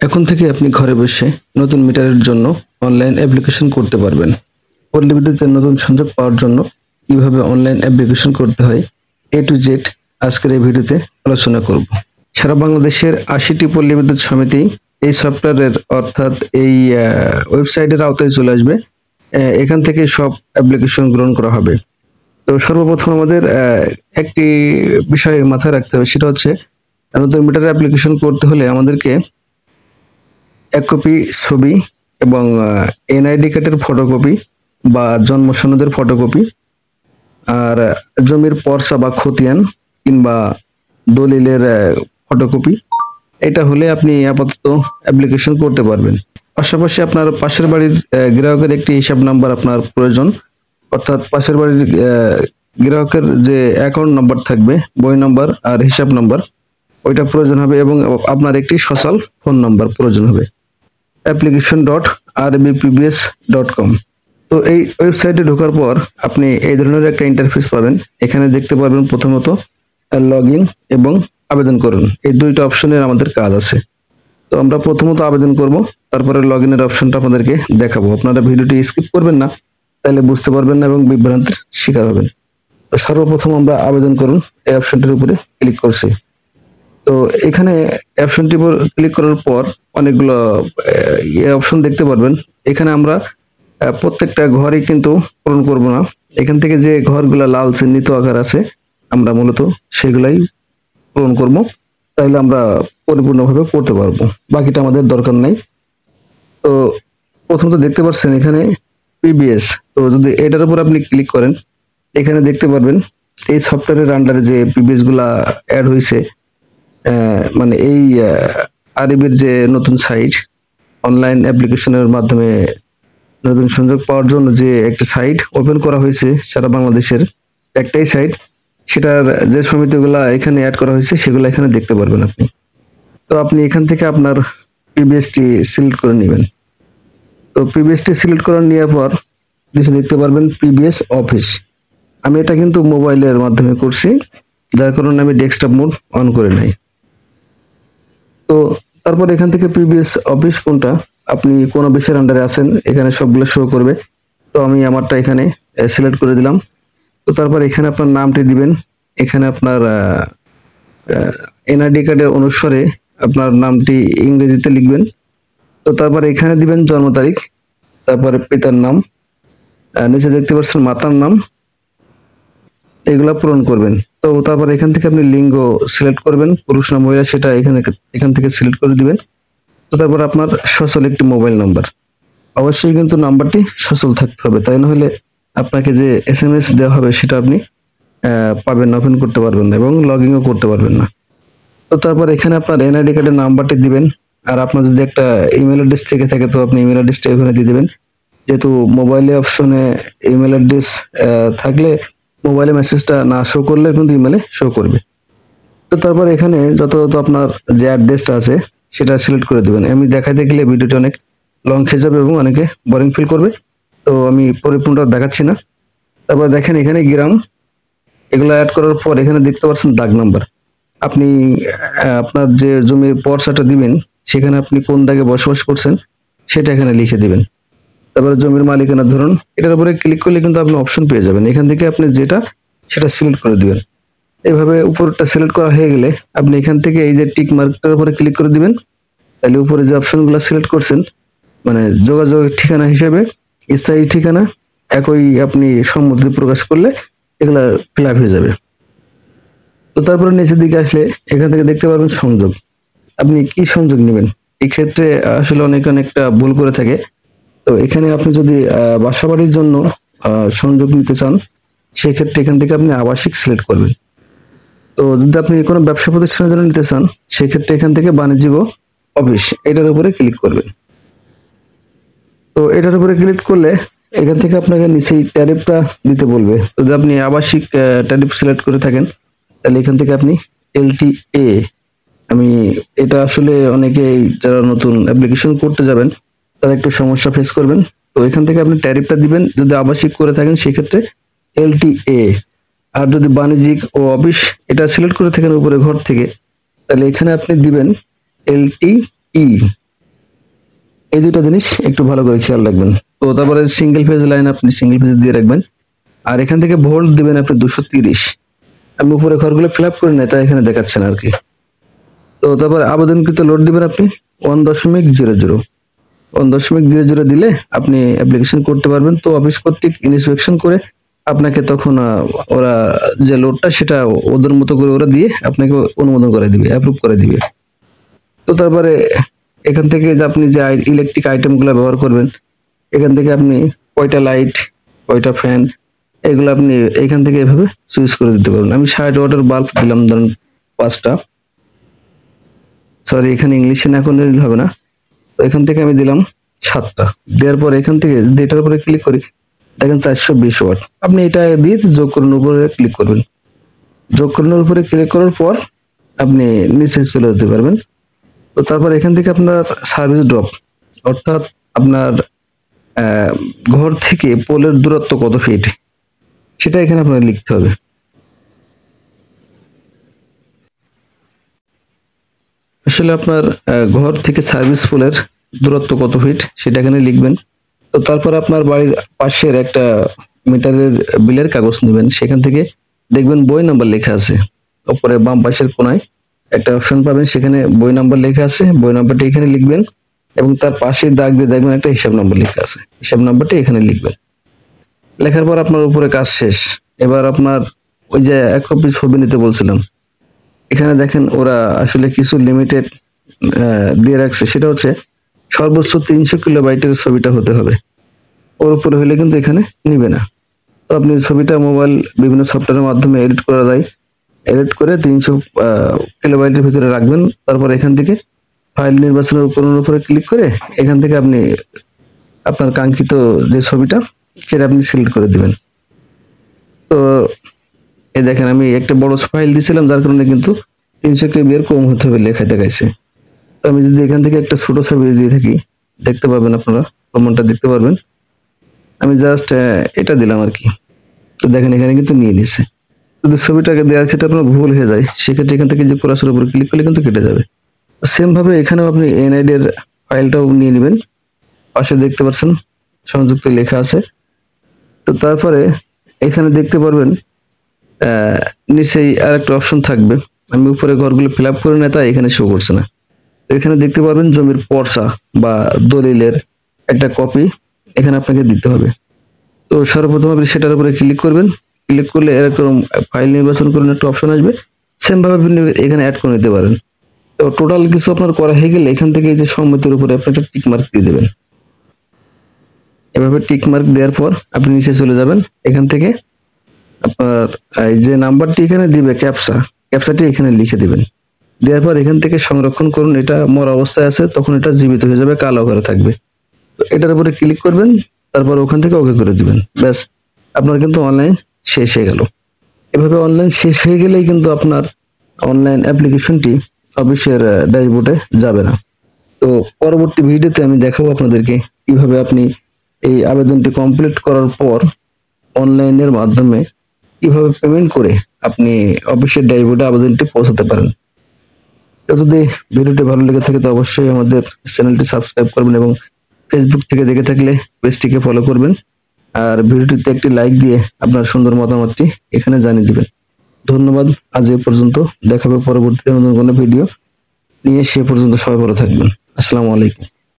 এখন থেকে আপনি ঘরে বসে নতুন মিটারের জন্য অনলাইন অ্যাপ্লিকেশন করতে পারবেন। পল্লী বিদ্যুতের নতুন সংযোগ পাওয়ার জন্য কিভাবে অনলাইন অ্যাপ্লিকেশন করতে হয় এ টু জেড আজকের এই ভিডিওতে আলোচনা করব। সারা বাংলাদেশের ৮০টি পল্লী বিদ্যুৎ সমিতি এই সফটওয়্যারের অর্থাৎ এই ওয়েবসাইটের আওতায় চলে আসবে। এখান থেকে সব অ্যাপ্লিকেশন গ্রহণ করা হবে। তো সর্বপ্রথম আমাদের একটি বিষয় মাথায় রাখতে হবে, সেটা হচ্ছে নতুন মিটার অ্যাপ্লিকেশন করতে হলে আমাদেরকে এক কপি ছবি এবং এনআইডি কার্ডের ফটোকপি বা জন্ম সনদের ফটোকপি আর জমির পর্চা বা খতিয়ান কিংবা দলিলের ফটোকপি, এটা হলে আপনি আপাতত অ্যাপ্লিকেশন করতে পারবেন। পাশাপাশি আপনার পাশের বাড়ির গ্রাহকের একটি হিসাব নাম্বার আপনার প্রয়োজন, অর্থাৎ পাশের বাড়ির গ্রাহকের যে অ্যাকাউন্ট নাম্বার থাকবে, বই নাম্বার আর হিসাব নাম্বার, ওইটা প্রয়োজন হবে এবং আপনার একটি সচল ফোন নাম্বার প্রয়োজন হবে। application.rbpbs.com। তো এই ওয়েবসাইটে ঢোকার পর আপনি এই ধরনের একটা ইন্টারফেস পাবেন। এখানে দেখতে পারবেন প্রথমত লগইন এবং আবেদন করুন, এই দুইটা অপশনের আমাদের কাজ আছে। তো আমরা প্রথমত আবেদন করব, তারপরে লগইনের অপশনটা আপনাদেরকে দেখাবো। আপনারা ভিডিওটি স্কিপ করবেন না, তাহলে বুঝতে পারবেন না এবং বিভ্রান্তির শিকার হবেন। তো সর্বপ্রথম আমরা আবেদন করুন এই অপশনটির উপরে ক্লিক করছি। তো এখানে অপশনটির উপর ক্লিক করার পর অনেকগুলো অপশন দেখতে পারবেন। এখানে আমরা প্রত্যেকটা ঘরই কিন্তু পূরণ করব না। এখান থেকে যে ঘরগুলা লাল চিহ্নিত আকার আছে আমরা মূলত সেগুলাই পূরণ করব, তাইলে আমরা পরিপূর্ণভাবে করতে পারবো, বাকিটা আমাদের দরকার নাই। তো প্রথমত দেখতে পাচ্ছেন এখানে পিবিএস। তো যদি এটার উপর আপনি ক্লিক করেন, এখানে দেখতে পারবেন এই সফটওয়্যারের আন্ডারে যে পিবিএস গুলা অ্যাড হয়েছে, মানে এই আরবির যে নতুন সাইট, অনলাইন অ্যাপ্লিকেশনের মাধ্যমে নতুন সংযোগ পাওয়ার জন্য যে একটা সাইট ওপেন করা হয়েছে সারা বাংলাদেশের, একটাই সাইট, সেটার যে সমিতিগুলা এখানে অ্যাড করা হয়েছে সেগুলো এখানে দেখতে পারবেন আপনি। তো আপনি এখান থেকে আপনার পিবিএসটি সিলেক্ট করে নেবেন। তো পিবিএসটি সিলেক্ট করে নেওয়ার পর নিচে দেখতে পারবেন পিবিএস অফিস। আমি এটা কিন্তু মোবাইলের মাধ্যমে করছি, যার কারণে আমি ডেস্কটপ মোড অন করে নাই। তো তারপর এখান থেকে পিবিএস অফিস কোনটা, আপনি কোন অফিসের আন্ডারে আছেন এখানে সবগুলো শো করবে। তো আমি আমারটা এখানে সিলেক্ট করে দিলাম। তো তারপর এখানে আপনার নামটি দিবেন। এখানে আপনার এনআইডি কার্ডের অনুসারে আপনার নামটি ইংরেজিতে লিখবেন। তো তারপর এখানে দিবেন জন্ম তারিখ, তারপরে পিতার নাম, নিচে দেখতে পাচ্ছেন মাতার নাম, এগুলা পূরণ করবেন। তো তারপর এখান থেকে আপনি লিঙ্গ সিলেক্ট করবেন, পুরুষ না মহিলা সেটা এখান থেকে সিলেক্ট করে দিবেন। তো তারপর আপনার সচল একটি মোবাইল নাম্বার, অবশ্যই কিন্তু নাম্বারটি সচল থাকতে হবে, তাই না হলে আপনাকে যে এসএমএস দেওয়া হবে সেটা আপনি পাবেন না, ওপেন করতে পারবেন না এবং লগইনও করতে পারবেন না। তো তারপর এখানে আপনার এনআইডি কার্ডের নাম্বারটি দিবেন। আর আপনার যদি একটা ইমেল অ্যাড্রেস থেকে থাকে তো আপনি ইমেল অ্যাড্রেসটা এখানে দিয়ে দিবেন। যেহেতু মোবাইলে অপশনে ইমেল অ্যাড্রেস থাকলে মোবাইলে মেসেজটা না শো করলে কিন্তু ইমেলে শো করবে। তো তারপর এখানে যত আপনার যে অ্যাড্রেসটা আছে সেটা সিলেক্ট করে দিবেন। আমি দেখাইতে গেলে ভিডিওটা অনেক লং খেয়ে যাবে এবং অনেকে বোরিং ফিল করবে, তো আমি পরিপূর্ণ দেখাচ্ছি না। তারপর দেখেন এখানে গ্রাম, এগুলো অ্যাড করার পর এখানে দেখতে পাচ্ছেন দাগ নাম্বার। আপনি আপনার যে জমির পর্চাটা দিবেন সেখানে আপনি কোন দাগে বসবাস করছেন সেটা এখানে লিখে দিবেন। তারপরে জমির মালিকানা ধরুন, এটার উপরে ক্লিক করলে কিন্তু আপনি অপশন পেয়ে যাবেন। এখান থেকে আপনি যেটা সেটা সিলেক্ট করে দিবেন। এইভাবে উপরটা সিলেক্ট করা হয়ে গেলে আপনি এখান থেকে এই যে টিক মার্কটার উপরে ক্লিক করে দিবেন। তাহলে উপরে যে অপশনগুলো সিলেক্ট করছেন, মানে যোগাযোগের ঠিকানা হিসেবে স্থায়ী ঠিকানা, একই আপনি সম্মতি প্রকাশ করলে এগুলা ফিল আপ হয়ে যাবে। তো তারপরে নিচের দিকে আসলে এখান থেকে দেখতে পারবেন সংযোগ, আপনি কি সংযোগ নেবেন। এই ক্ষেত্রে আসলে অনেকটা ভুল করে থাকে। তো এখানে আপনি যদি বাসাবাড়ির জন্য সংযোগ নিতে চান, সেক্ষেত্রে এখান থেকে আপনি আবাসিক সিলেক্ট করবেন। তো যদি আপনি কোনো ব্যবসা প্রতিষ্ঠানের জন্য নিতে চান, সেক্ষেত্রে এখান থেকে বাণিজ্যিক অফিস এটার উপরে ক্লিক করবেন। তো এটার উপরে ক্লিক করলে এখান থেকে আপনাকে নিচেই ট্যারিফটা দিতে বলবে। যদি আপনি আবাসিক ট্যারিফ সিলেক্ট করে থাকেন তাহলে এখান থেকে আপনি এলটিএ, আমি এটা আসলে অনেকেই যারা নতুন অ্যাপ্লিকেশন করতে যাবেন তারা একটু সমস্যা ফেস করবেন। তো এখান থেকে আপনি ট্যারিফটা দিবেন, যদি আবাসিক করে থাকেন সেক্ষেত্রে এলটিএ। আর যদি বাণিজ্যিক ও অফিস এটা সিলেক্ট করে থাকেন উপরে ঘর থেকে, তাহলে এখানে আপনি দিবেন এলটিই। এই দুটো জিনিস একটু ভালো করে খেয়াল রাখবেন। তো তারপরে সিঙ্গেল ফেজ লাইন আপনি সিঙ্গেল ফেজ দিয়ে রাখবেন। আর এখান থেকে ভোল্ট দিবেন আপনি 230। আমি উপরে ঘরগুলো ফিল আপ করে নেই, তাই এখানে দেখাচ্ছে না আর কি। তো তারপর আবেদনকৃত লোড দিবেন আপনি 1.00। 1.00 দিলে আপনি অ্যাপ্লিকেশন করতে পারবেন। তো অফিস কর্তৃক ইন্সপেকশন করে আপনাকে তখন ওরা যে লোডটা সেটা ওদের মতো করে ওরা দিয়ে আপনাকে অনুমোদন করে দিবে, অ্যাপ্রুভ করে দিবে। তো তারপরে এখান থেকে যে আপনি যে ইলেকট্রিক আইটেমগুলো ব্যবহার করবেন, এখান থেকে আপনি কয়টা লাইট, কয়টা ফ্যান, এগুলো আপনি এখান থেকে এভাবে চুজ করে দিতে পারবেন। আমি 60 ওয়াটের বাল্ব দিলাম ধরুন 5টা। সরি, এখানে ইংলিশে না করলে হবে না। তো এখান থেকে আমি দিলাম 7টা। দেওয়ার পর এখান থেকে এটার উপরে ক্লিক করি, দেখেন 420 ওয়াট। আপনি এটা দিয়ে যোগ করুন, উপরে ক্লিক করবেন। যোগ করানোর উপরে ক্লিক করার পর আপনি নিচে চলে যেতে পারবেন। তো তারপর এখান থেকে আপনার সার্ভিস ড্রপ, অর্থাৎ আপনার আহ, ঘর থেকে পোলের দূরত্ব কত ফিট, সেটা এখানে আপনার লিখতে হবে। আসলে আপনার ঘর থেকে সার্ভিস পোলের দূরত্ব কত ফিট সেটা এখানে লিখবেন। তো তারপর আপনার বাড়ির পাশের একটা মিটারের বিলের কাগজ নেবেন, সেখান থেকে দেখবেন বই নাম্বার লেখা আছে। উপরে বাম পাশের কোনায় একটা অপশন পাবেন, সেখানে বই নাম্বার লেখা আছে। বই নাম্বারটা এখানে লিখবেন এবং তার পাশে দাগ দিয়ে দেখবেন একটা হিসাব নাম্বার লেখা আছে, হিসাব নাম্বারটা এখানে লিখবেন। লেখার পর আপনার উপরে কাজ শেষ। এবার আপনার ওই যে 1 কপি ছবি নিতে বলছিলাম, এখানে দেখেন ওরা আসলে কিছু লিমিটেড দিয়ে রাখছে, সেটা হচ্ছে সর্বোচ্চ 300 কিলোবাইটের ছবিটা হতে হবে। ওর উপরে হলে কিন্তু এখানে নিবে না। তো আপনি ছবিটা মোবাইল বিভিন্ন সফটওয়্যারের মাধ্যমে এডিট করা যায়, এডিট করে 300 কিলোবাইটের ভিতরে রাখবেন। তারপর এখান থেকে ফাইল নির্বাচনের উপরে ক্লিক করে এখান থেকে আপনি আপনার কাঙ্ক্ষিত যে ছবিটা সেটা আপনি সিলেক্ট করে দিবেন। তো এই দেখেন আমি একটা বড় ফাইল দিয়েছিলাম, যার কারণে কিন্তু 300 KB এর কম হতে হবে লেখা দেখাইছে। তো আমি যদি এখান থেকে একটা ছোট ছবি দিয়ে থাকি, দেখতে পাবেন আপনারা, প্রমাণটা দেখতে পারবেন। আমি জাস্ট এটা দিলাম আর কি। তো দেখেন এখানে কিন্তু নিয়ে নিছে। যদি ছবিটাকে দেওয়ার ক্ষেত্রে আপনার ভুল হয়ে যায়, সেক্ষেত্রে এখান থেকে যে ক্রসের উপর ক্লিক করলে কিন্তু কেটে যাবে। সেম ভাবে এখানেও আপনি এনআইডি এর ফাইলটাও নিয়ে নেবেন। পাশে দেখতে পাচ্ছেন সংযুক্ত লেখা আছে। তো তারপরে এখানে দেখতে পারবেন নিচেই আরেকটা অপশন থাকবে। আমি উপরে ঘরগুলো ফিল আপ করে না, তাই এখানে শো করছে না। তো এখানে দেখতে পারবেন জমির পর্চা বা দলিলের একটা কপি এখানে আপনাকে দিতে হবে। তো সর্বপ্রথম আপনি সেটার উপরে ক্লিক করবেন। ক্লিক করলে এরকম ফাইল নির্বাচন করুন একটা অপশন আসবে। সেম ভাবে আপনি এখানে অ্যাড করে নিতে পারেন। তো টোটাল কিছু আপনার করা হয়ে গেলে এখান থেকে এই যে সম্মতির উপরে আপনি একটা টিক মার্ক দিয়ে দেবেন। এভাবে টিক মার্ক দেওয়ার পর আপনি নিচে চলে যাবেন। এখান থেকে আপনার এই যে নাম্বারটি এখানে দিবে ক্যাপচা, ক্যাপচাটি এখানে লিখে দিবেন। দেওয়ার পর এখান থেকে সংরক্ষণ করুন। এটা মরা অবস্থায় আছে, তখন এটা জীবিত হয়ে যাবে, কালো ঘরে থাকবে। তো এটার উপরে ক্লিক করবেন, তারপর ওখান থেকে ওকে করে দিবেন। ব্যাস, আপনার কিন্তু অনলাইন শেষ হয়ে গেল। এভাবে অনলাইন শেষ হয়ে গেলেই কিন্তু আপনার অনলাইন অ্যাপ্লিকেশনটি অফিসের ড্যাশবোর্ডে যাবে না। তো পরবর্তী ভিডিওতে আমি দেখাবো আপনাদেরকে কিভাবে আপনি এই আবেদনটি কমপ্লিট করার পর অনলাইনের মাধ্যমে কিভাবে পেমেন্ট করে আপনি অফিসের ড্যাশবোর্ডে আবেদনটি পৌঁছাতে পারেন। তো যদি ভিডিওটি ভালো লেগে থাকে তো অবশ্যই আমাদের চ্যানেলটি সাবস্ক্রাইব করবেন এবং ফেসবুক থেকে দেখে থাকলে পেজটিকে ফলো করবেন। আর ভিডিওটিতে একটি লাইক দিয়ে আপনার সুন্দর মতামতটি এখানে জানিয়ে দিবেন। ধন্যবাদ। আজ এই পর্যন্ত, দেখা হবে পরবর্তীতে নতুন কোনো ভিডিও নিয়ে। সে পর্যন্ত সবাই ভালো থাকবেন। আসসালামু আলাইকুম।